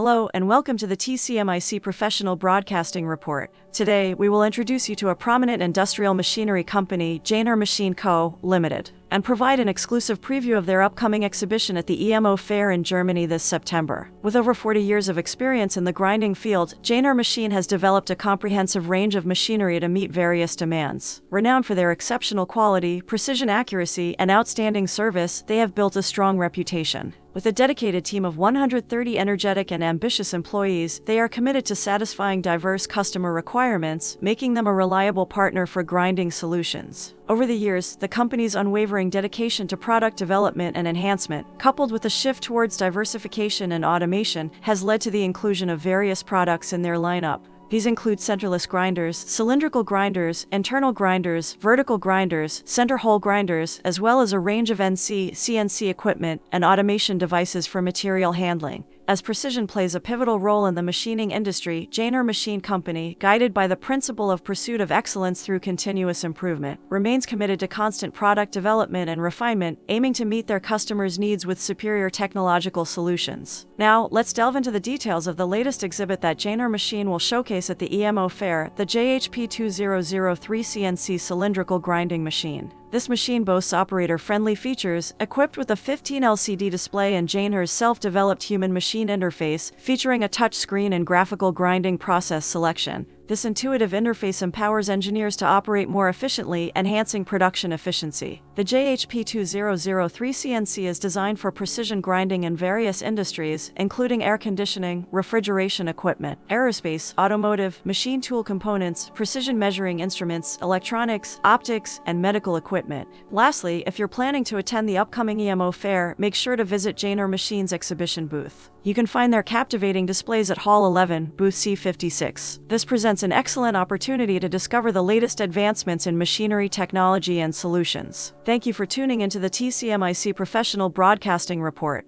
Hello and welcome to the TCMIC Professional Broadcasting Report. Today, we will introduce you to a prominent industrial machinery company, Jainnher Machine Co., Limited, and provide an exclusive preview of their upcoming exhibition at the EMO fair in Germany this September. With over 40 years of experience in the grinding field, Jainnher Machine has developed a comprehensive range of machinery to meet various demands. Renowned for their exceptional quality, precision accuracy, and outstanding service, they have built a strong reputation. With a dedicated team of 130 energetic and ambitious employees, they are committed to satisfying diverse customer requirements, making them a reliable partner for grinding solutions. Over the years, the company's unwavering dedication to product development and enhancement, coupled with a shift towards diversification and automation, has led to the inclusion of various products in their lineup. These include centerless grinders, cylindrical grinders, internal grinders, vertical grinders, center hole grinders, as well as a range of NC, CNC equipment, and automation devices for material handling. As precision plays a pivotal role in the machining industry, Jainnher Machine Company, guided by the principle of pursuit of excellence through continuous improvement, remains committed to constant product development and refinement, aiming to meet their customers' needs with superior technological solutions. Now, let's delve into the details of the latest exhibit that Jainnher Machine will showcase at the EMO fair, the JHP-2003CNC cylindrical grinding machine. This machine boasts operator-friendly features, equipped with a 15 LCD display and Jainnher's self-developed human-machine interface, featuring a touch screen and graphical grinding process selection. This intuitive interface empowers engineers to operate more efficiently, enhancing production efficiency. The JHP-2003CNC is designed for precision grinding in various industries, including air conditioning, refrigeration equipment, aerospace, automotive, machine tool components, precision measuring instruments, electronics, optics, and medical equipment. Lastly, if you're planning to attend the upcoming EMO fair, make sure to visit Jainnher Machine's exhibition booth. You can find their captivating displays at Hall 11, booth C56. This presents an excellent opportunity to discover the latest advancements in machinery technology and solutions. Thank you for tuning into the TCMIC Professional Broadcasting Report.